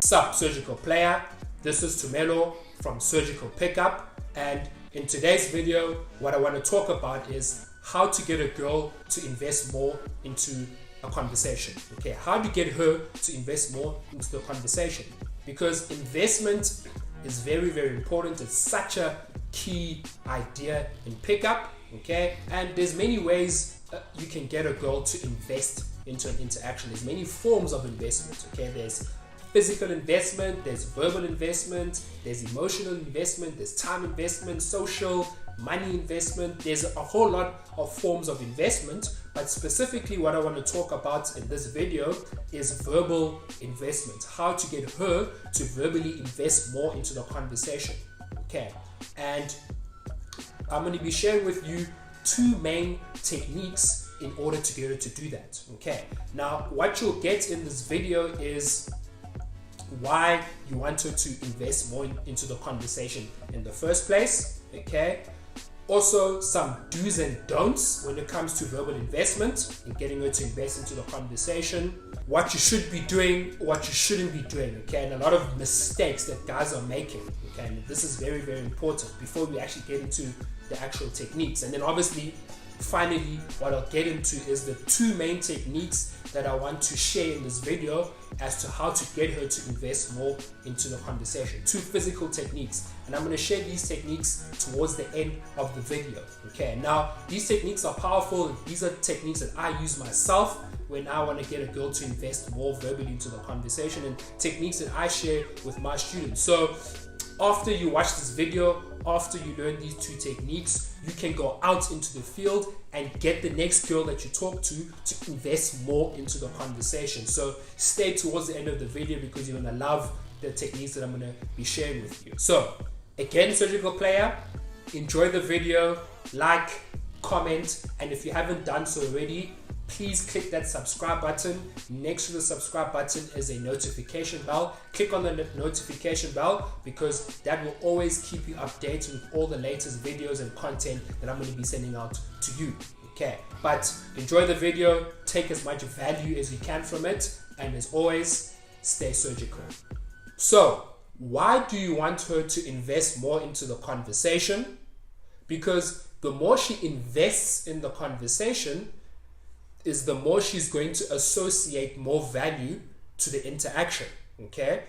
Sup, surgical player? This is Tumelo from Surgical Pickup, and in today's video, what I want to talk about is how to get a girl to invest more into a conversation. Okay, how to get her to invest more into the conversation, because investment is very, very important. It's such a key idea in pickup. Okay, and there's many ways you can get a girl to invest into an interaction. There's many forms of investment. Okay, there's physical investment, there's verbal investment, there's emotional investment, there's time investment, social, money investment. There's a whole lot of forms of investment, but specifically what I want to talk about in this video is verbal investment. How to get her to verbally invest more into the conversation. Okay, and I'm going to be sharing with you two main techniques in order to get her to do that. Okay, now what you'll get in this video is why you want her to invest more into the conversation in the first place. Okay, also some do's and don'ts when it comes to verbal investment and getting her to invest into the conversation, what you should be doing, what you shouldn't be doing. Okay, and a lot of mistakes that guys are making. Okay, and this is very, very important before we actually get into the actual techniques. And then obviously finally what I'll get into is the two main techniques that I want to share in this video as to how to get her to invest more into the conversation. Two physical techniques, and I'm going to share these techniques towards the end of the video. Okay, now these techniques are powerful. These are techniques that I use myself when I want to get a girl to invest more verbally into the conversation, and techniques that I share with my students. So after you watch this video, after you learn these two techniques, you can go out into the field and get the next girl that you talk to invest more into the conversation. So stay towards the end of the video because you're going to love the techniques that I'm going to be sharing with you. So again, surgical player, enjoy the video, like, comment, and if you haven't done so already, please click that subscribe button. Next to the subscribe button is a notification bell. Click on the notification bell because that will always keep you updated with all the latest videos and content that I'm going to be sending out to you. Okay, but enjoy the video, take as much value as you can from it, and as always, stay surgical. So why do you want her to invest more into the conversation? Because the more she invests in the conversation, is the more she's going to associate more value to the interaction. Okay,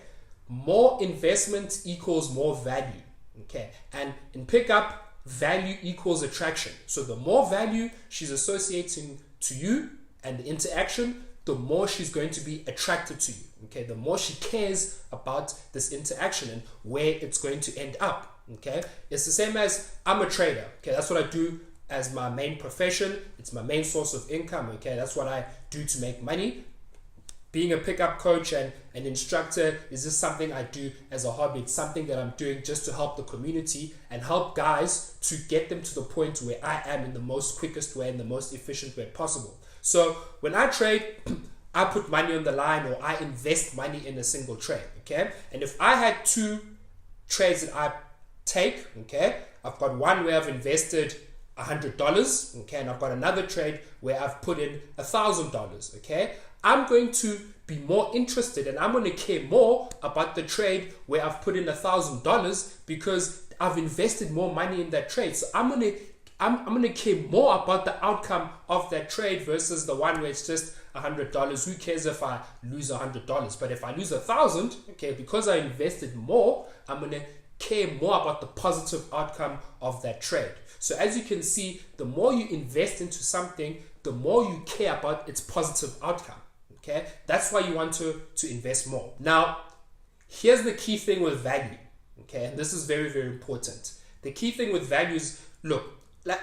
more investment equals more value. Okay, and in pickup, value equals attraction. So the more value she's associating to you and the interaction, the more she's going to be attracted to you. Okay, the more she cares about this interaction and where it's going to end up. Okay, it's the same as I'm a trader. Okay, that's what I do as my main profession. It's my main source of income. Okay, that's what I do to make money. Being a pickup coach and an instructor is just something I do as a hobby. It's something that I'm doing just to help the community and help guys to get them to the point where I am in the most quickest way and the most efficient way possible. So when I trade, I put money on the line, or I invest money in a single trade. Okay, and if I had two trades that I take, okay, I've got one where I've invested $100, okay, and I've got another trade where I've put in $1,000, okay, I'm going to be more interested and I'm going to care more about the trade where I've put in $1,000 because I've invested more money in that trade. So I'm going to care more about the outcome of that trade versus the one where it's just $100. Who cares if I lose $100? But if I lose $1,000, okay, because I invested more, I'm going to care more about the positive outcome of that trade. So as you can see, the more you invest into something, the more you care about its positive outcome. Okay, that's why you want to invest more. Now, here's the key thing with value. Okay, and this is very, very important. The key thing with value is, look,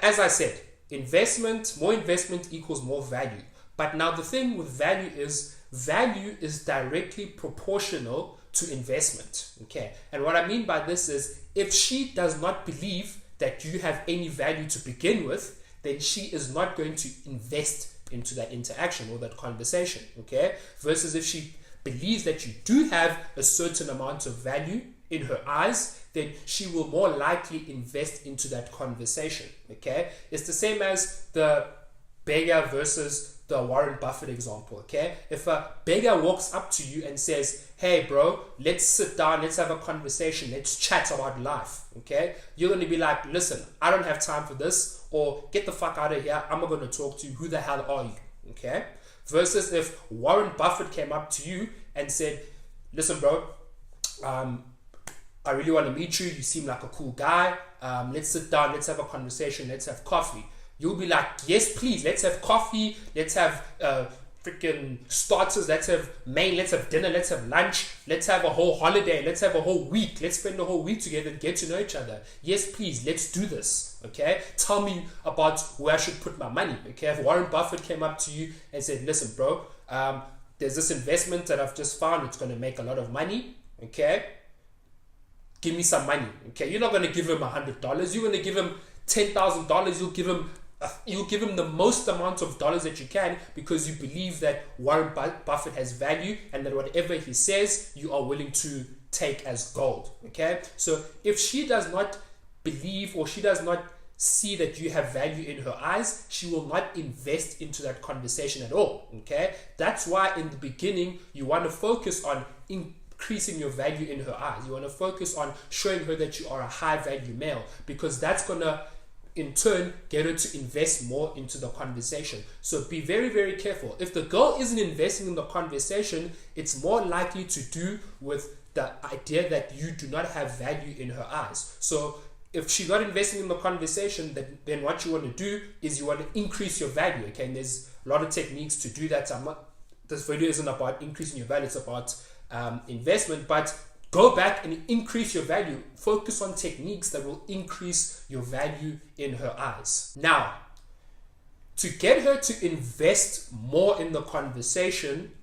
as I said, more investment equals more value. But now the thing with value is directly proportional to investment. Okay, and what I mean by this is, if she does not believe that you have any value to begin with, then she is not going to invest into that interaction or that conversation. Okay, versus if she believes that you do have a certain amount of value in her eyes, then she will more likely invest into that conversation. Okay, it's the same as the beggar versus the Warren Buffett example, okay? If a beggar walks up to you and says, hey bro, let's sit down, let's have a conversation, let's chat about life, okay? You're going to be like, listen, I don't have time for this, or get the fuck out of here, I'm not going to talk to you, who the hell are you, okay? Versus if Warren Buffett came up to you and said, listen bro, I really want to meet you, you seem like a cool guy, let's sit down, let's have a conversation, let's have coffee. You'll be like, yes please, let's have coffee, let's have freaking starters, let's have dinner, let's have lunch, let's have a whole holiday, let's have a whole week, let's spend the whole week together and get to know each other. Yes please, let's do this, okay? Tell me about where I should put my money, okay? If Warren Buffett came up to you and said, listen bro, there's this investment that I've just found, it's going to make a lot of money, okay? Give me some money, okay? You're not going to give him $100, you're going to give him $10,000, you'll give him the most amount of dollars that you can, because you believe that Warren Buffett has value and that whatever he says you are willing to take as gold, okay? So if she does not believe, or she does not see that you have value in her eyes, she will not invest into that conversation at all, okay? That's why in the beginning you want to focus on increasing your value in her eyes. You want to focus on showing her that you are a high value male, because that's going to in turn get her to invest more into the conversation. So be very, very careful. If the girl isn't investing in the conversation, it's more likely to do with the idea that you do not have value in her eyes. So if she's not investing in the conversation, then what you want to do is you want to increase your value, okay? And there's a lot of techniques to do that. This video isn't about increasing your value, it's about investment, but go back and increase your value. Focus on techniques that will increase your value in her eyes. Now, to get her to invest more in the conversation,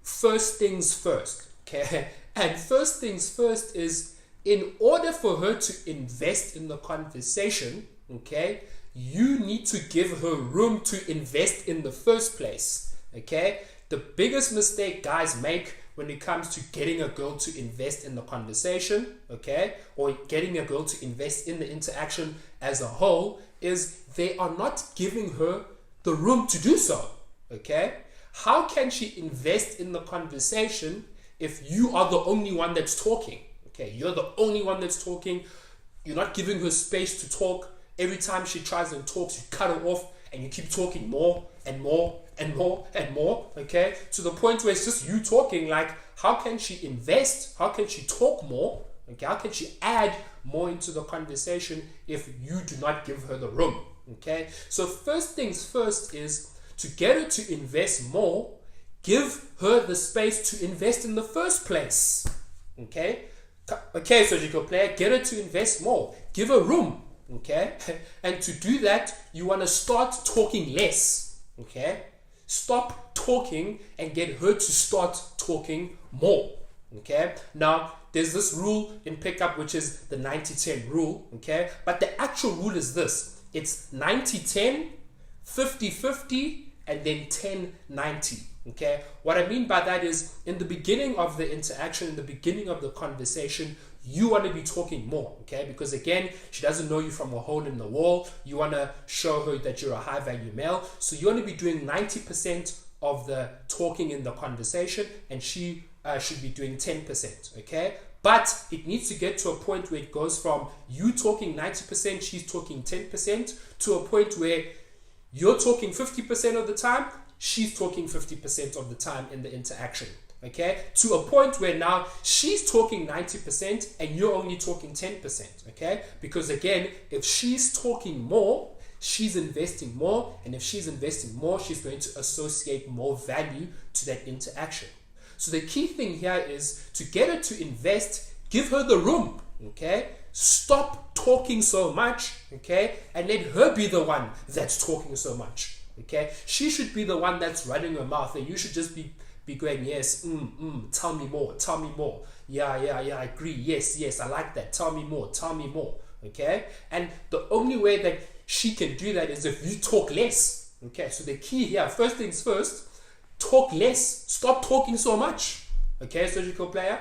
first things first, okay? And first things first is, in order for her to invest in the conversation, okay, you need to give her room to invest in the first place, okay? The biggest mistake guys make when it comes to getting a girl to invest in the conversation, okay, or getting a girl to invest in the interaction as a whole, is they are not giving her the room to do so, okay? How can she invest in the conversation if you are the only one that's talking, okay? You're the only one that's talking. You're not giving her space to talk. Every time she tries and talks, you cut her off and you keep talking more and more and more and more, okay, to the point where it's just you talking. Like, how can she invest? How can she talk more? Okay, how can she add more into the conversation if you do not give her the room? Okay, so first things first is to get her to invest more. Give her the space to invest in the first place. Okay, surgical player, get her to invest more. Give her room. Okay, and to do that, you want to start talking less. Okay, stop talking and get her to start talking more. Okay, now there's this rule in pickup, which is the 90-10 rule. Okay, but the actual rule is this: it's 90-10, 50-50, and then 10-90. Okay, what I mean by that is, in the beginning of the interaction, in the beginning of the conversation, you want to be talking more, okay? Because again, she doesn't know you from a hole in the wall. You want to show her that you're a high value male. So you want to be doing 90% of the talking in the conversation, and she should be doing 10%, okay? But it needs to get to a point where it goes from you talking 90%, she's talking 10%, to a point where you're talking 50% of the time, she's talking 50% of the time in the interaction. Okay, to a point where now she's talking 90% and you're only talking 10%. Okay, because again, if she's talking more, she's investing more, and if she's investing more, she's going to associate more value to that interaction. So the key thing here is to get her to invest, give her the room. Okay, stop talking so much. Okay, and let her be the one that's talking so much. Okay, she should be the one that's running her mouth, and you should just be going, yes, tell me more, yeah, I agree, yes, I like that, tell me more, okay? And the only way that she can do that is if you talk less, okay? So the key here, first things first, talk less, stop talking so much, okay, surgical player?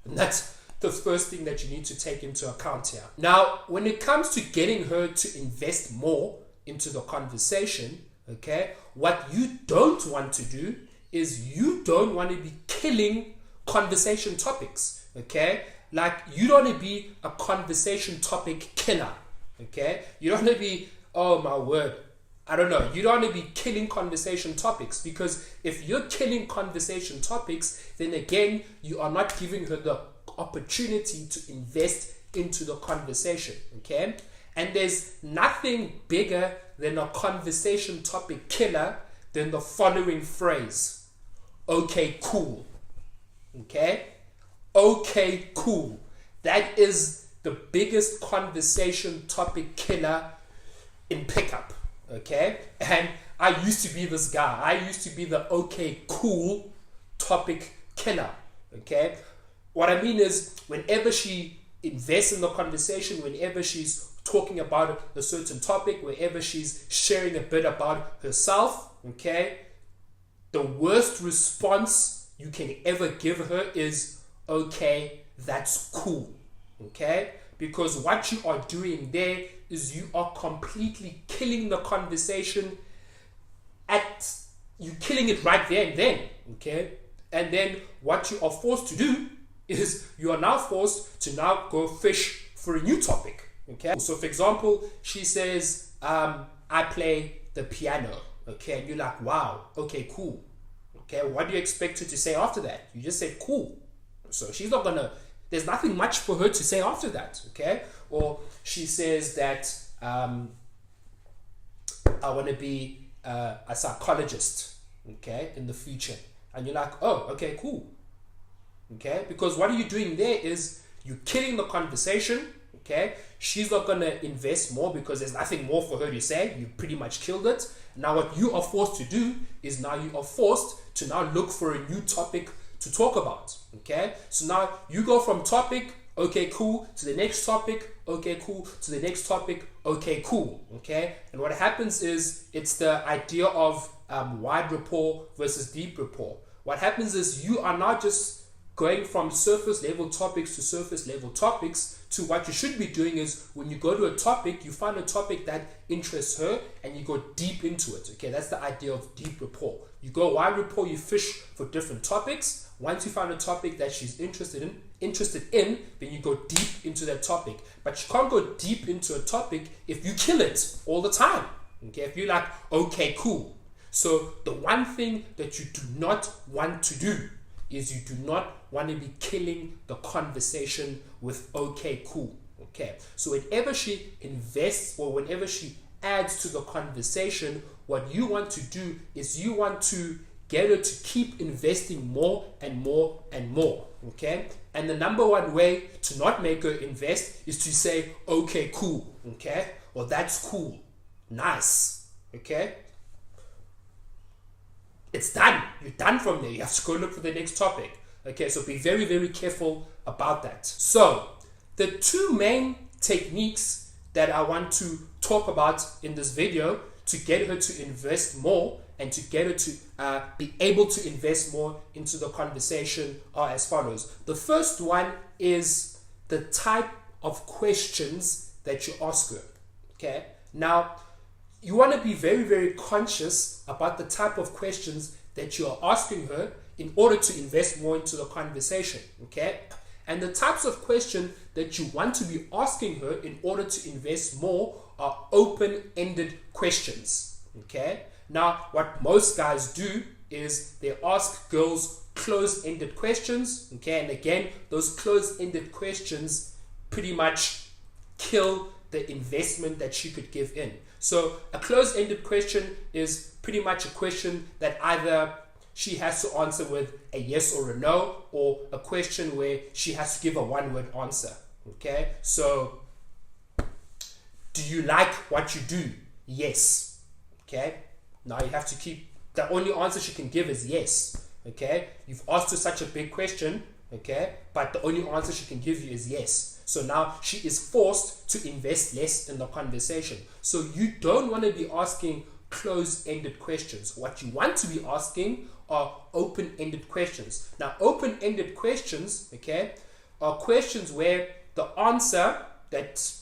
And that's the first thing that you need to take into account here. Now, when it comes to getting her to invest more into the conversation, Okay, what you don't want to do is you don't want to be killing conversation topics. Okay, like you don't want to be a conversation topic killer. Okay, you don't want to be, oh my word, I don't know, you don't want to be killing conversation topics, because if you're killing conversation topics, then again you are not giving her the opportunity to invest into the conversation. Okay, and there's nothing bigger than a conversation topic killer than the following phrase: okay, cool. Okay, okay, cool. That is the biggest conversation topic killer in pickup. Okay, and I used to be this guy. I used to be the okay, cool topic killer. Okay, what I mean is, whenever she invests in the conversation, whenever she's talking about a certain topic, wherever she's sharing a bit about herself, okay, the worst response you can ever give her is, okay, that's cool. Okay, because what you are doing there is you are completely killing the conversation. You're killing it right there and then. Okay, and then what you are forced to do is you are now forced to now go fish for a new topic. Okay, so for example, she says, I play the piano. Okay, and you're like, wow, okay, cool. Okay, what do you expect her to say after that? You just said cool. So she's not gonna, there's nothing much for her to say after that. Okay, or she says that I want to be a psychologist, okay, in the future, and you're like, oh, okay, cool. Okay, because what are you doing there is you're killing the conversation. Okay, she's not gonna invest more because there's nothing more for her to say. You pretty much killed it. Now what you are forced to do is now you are forced to now look for a new topic to talk about. Okay, so now you go from topic, okay, cool, to the next topic, okay, cool, to the next topic, okay, cool. Okay, and what happens is it's the idea of wide rapport versus deep rapport. What happens is you are now just going from surface level topics to surface level topics, to what you should be doing is when you go to a topic, you find a topic that interests her and you go deep into it. Okay, that's the idea of deep rapport. You go wide rapport, you fish for different topics. Once you find a topic that she's interested in, then you go deep into that topic. But you can't go deep into a topic if you kill it all the time. Okay, if you're like, okay, cool. So the one thing that you do not want to do is you do not want to be killing the conversation with okay, cool. Okay, so whenever she invests or whenever she adds to the conversation, what you want to do is you want to get her to keep investing more and more and more. Okay, and the number one way to not make her invest is to say, okay, cool. Okay, or that's cool, nice. Okay, it's done. You're done from there. You have to go look for the next topic. Okay, so be very, very careful about that. So the two main techniques that I want to talk about in this video to get her to invest more and to get her to be able to invest more into the conversation are as follows. The first one is the type of questions that you ask her. Okay, now you want to be very, very conscious about the type of questions that you are asking her in order to invest more into the conversation. Okay, and the types of questions that you want to be asking her in order to invest more are open-ended questions. Okay, now what most guys do is they ask girls closed-ended questions. Okay, and again, those closed-ended questions pretty much kill the investment that she could give in. So a closed-ended question is pretty much a question that either she has to answer with a yes or a no, or a question where she has to give a one-word answer. Okay, so do you like what you do? Yes. Okay, now you have to keep, the only answer she can give is yes. Okay, you've asked her such a big question, okay, but the only answer she can give you is yes. So now she is forced to invest less in the conversation. So you don't want to be asking closed-ended questions. What you want to be asking are open-ended questions. Now, open-ended questions, okay, are questions where the answer that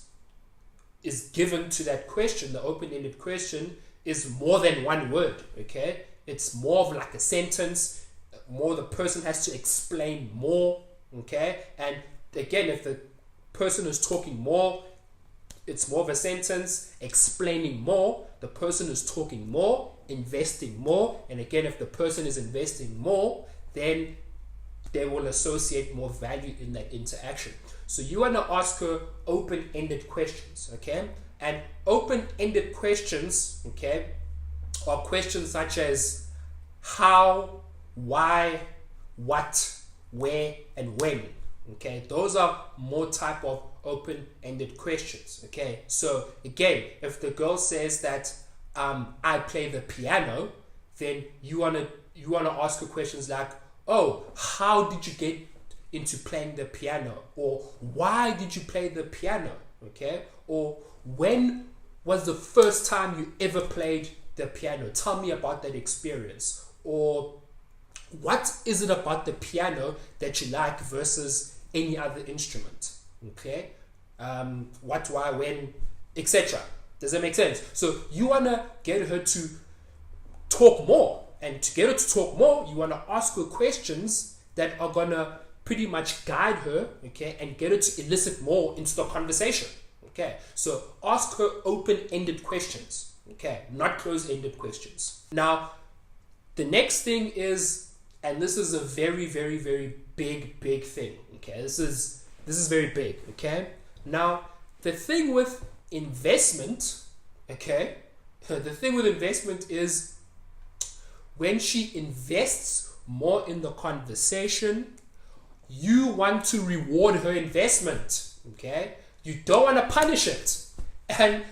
is given to that question, the open-ended question, is more than one word, okay? It's more of like a sentence, more the person has to explain more, okay? And again, if the person is talking more, it's more of a sentence, explaining more, the person is talking more, investing more, and again, if the person is investing more, then they will associate more value in that interaction. So you want to ask her open-ended questions, okay? And open-ended questions, okay, are questions such as how, why, what, where, and when, okay? Those are more type of open-ended questions, okay? So again, if the girl says that I play the piano, then you want to ask her questions like, oh, how did you get into playing the piano? Or why did you play the piano? Okay? Or when was the first time you ever played the piano? Tell me about that experience. Or what is it about the piano that you like versus any other instrument? Okay? What, why, when, etc. Does that make sense? So you want to get her to talk more. And to get her to talk more, you want to ask her questions that are going to pretty much guide her, okay, and get her to elicit more into the conversation, okay? So ask her open-ended questions, okay, not closed-ended questions. Now, the next thing is, and this is a very, very, very big thing, okay? This is very big, okay? Now, the thing with investment, okay, the thing with investment is when she invests more in the conversation, you want to reward her investment, okay? You don't want to punish it. And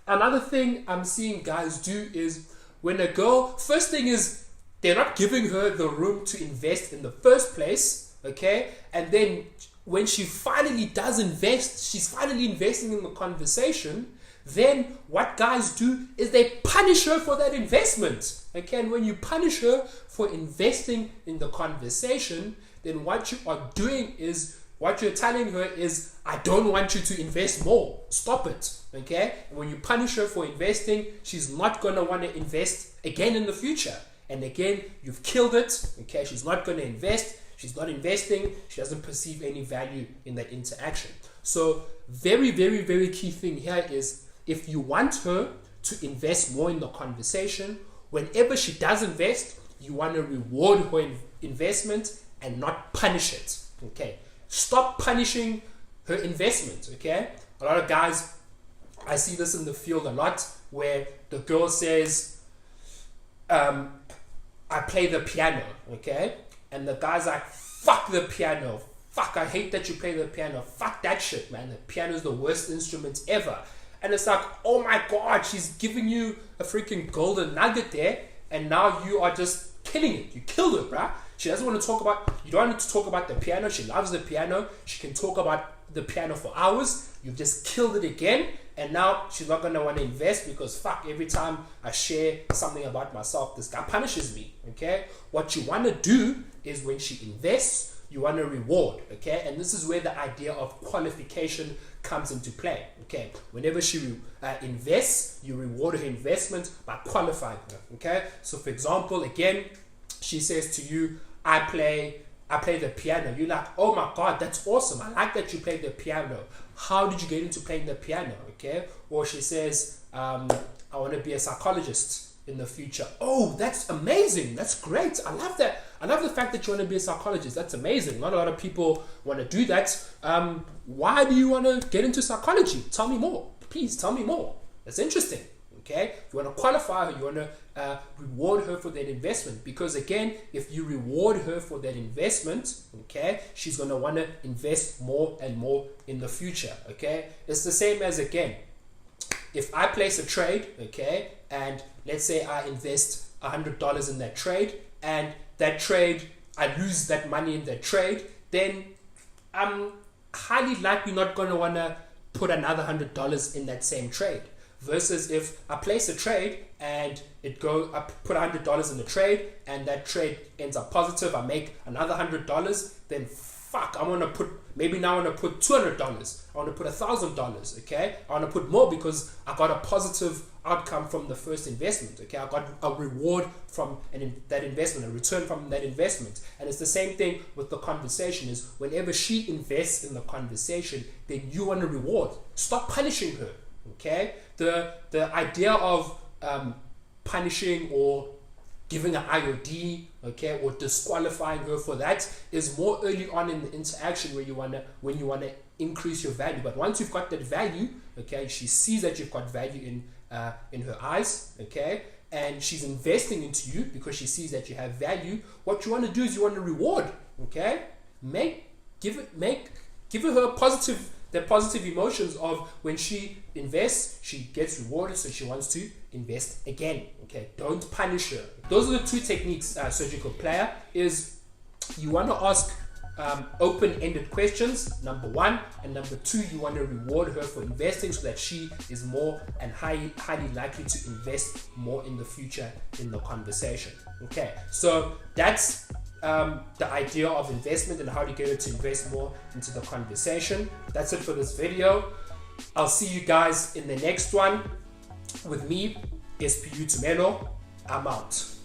another thing I'm seeing guys do is when a girl, first thing is they're not giving her the room to invest in the first place, okay? And then when she finally does invest, she's finally investing in the conversation, then what guys do is they punish her for that investment. Okay, and when you punish her for investing in the conversation, then what you are doing is, what you're telling her is, I don't want you to invest more. Stop it. Okay, and when you punish her for investing, she's not going to want to invest again in the future. And again, you've killed it. Okay, she's not going to invest. She's not investing. She doesn't perceive any value in that interaction. So very, very, very key thing here is, if you want her to invest more in the conversation, whenever she does invest, you want to reward her investment and not punish it. Okay, stop punishing her investment. Okay, a lot of guys, I see this in the field a lot, where the girl says, I play the piano. Okay, and the guy's like, fuck the piano. Fuck, I hate that you play the piano. Fuck that shit, man. The piano is the worst instrument ever. And it's like, oh my God, she's giving you a freaking golden nugget there, and now you are just killing it. You killed her, bruh. She doesn't want to talk about, you don't want to talk about the piano. She loves the piano. She can talk about the piano for hours. You've just killed it again, and now she's not going to want to invest because fuck, every time I share something about myself, this guy punishes me, okay? What you want to do is when she invests, you want to reward, okay? And this is where the idea of qualification comes into play, okay? Whenever she invests, you reward her investment by qualifying her, okay? So for example, again, she says to you, I play the piano. You're like, oh my God, that's awesome. I like that you play the piano. How did you get into playing the piano, okay? Or she says, I want to be a psychologist in the future. Oh, that's amazing. That's great. I love that. I love the fact that you want to be a psychologist. That's amazing. Not a lot of people want to do that. Why do you want to get into psychology? Tell me more. Please tell me more. That's interesting. Okay? You want to qualify her. You want to reward her for that investment. Because again, if you reward her for that investment, okay, she's going to want to invest more and more in the future. Okay? It's the same as, again, if I place a trade, okay, and let's say I invest $100 in that trade, and that trade, I lose that money in that trade, then I'm highly likely not going to want to put another $100 in that same trade. Versus if I place a trade and I put $100 in the trade and that trade ends up positive, I make another $100, then fuck, I want to put, maybe now I want to put $200, I want to put $1,000, okay? I want to put more because I got a positive outcome from the first investment. Okay, I got a reward from that investment, a return from that investment. And it's the same thing with the conversation. Is whenever she invests in the conversation, then you want a reward. Stop punishing her. Okay, the idea of punishing or giving an IOD, okay, or disqualifying her for that is more early on in the interaction when you wanna increase your value. But once you've got that value, okay, she sees that you've got value in her eyes, okay, and she's investing into you because she sees that you have value. What you want to do is you want to reward, okay, give her the positive emotions of when she invests, she gets rewarded, so she wants to invest again. Okay, don't punish her. Those are the two techniques, surgical player. Is you want to ask open-ended questions, number one, and number two, you want to reward her for investing so that she is more and highly likely to invest more in the future in the conversation. Okay, so that's the idea of investment and how to get her to invest more into the conversation. That's it for this video. I'll see you guys in the next one. With me, SPU Tumelo. I'm out.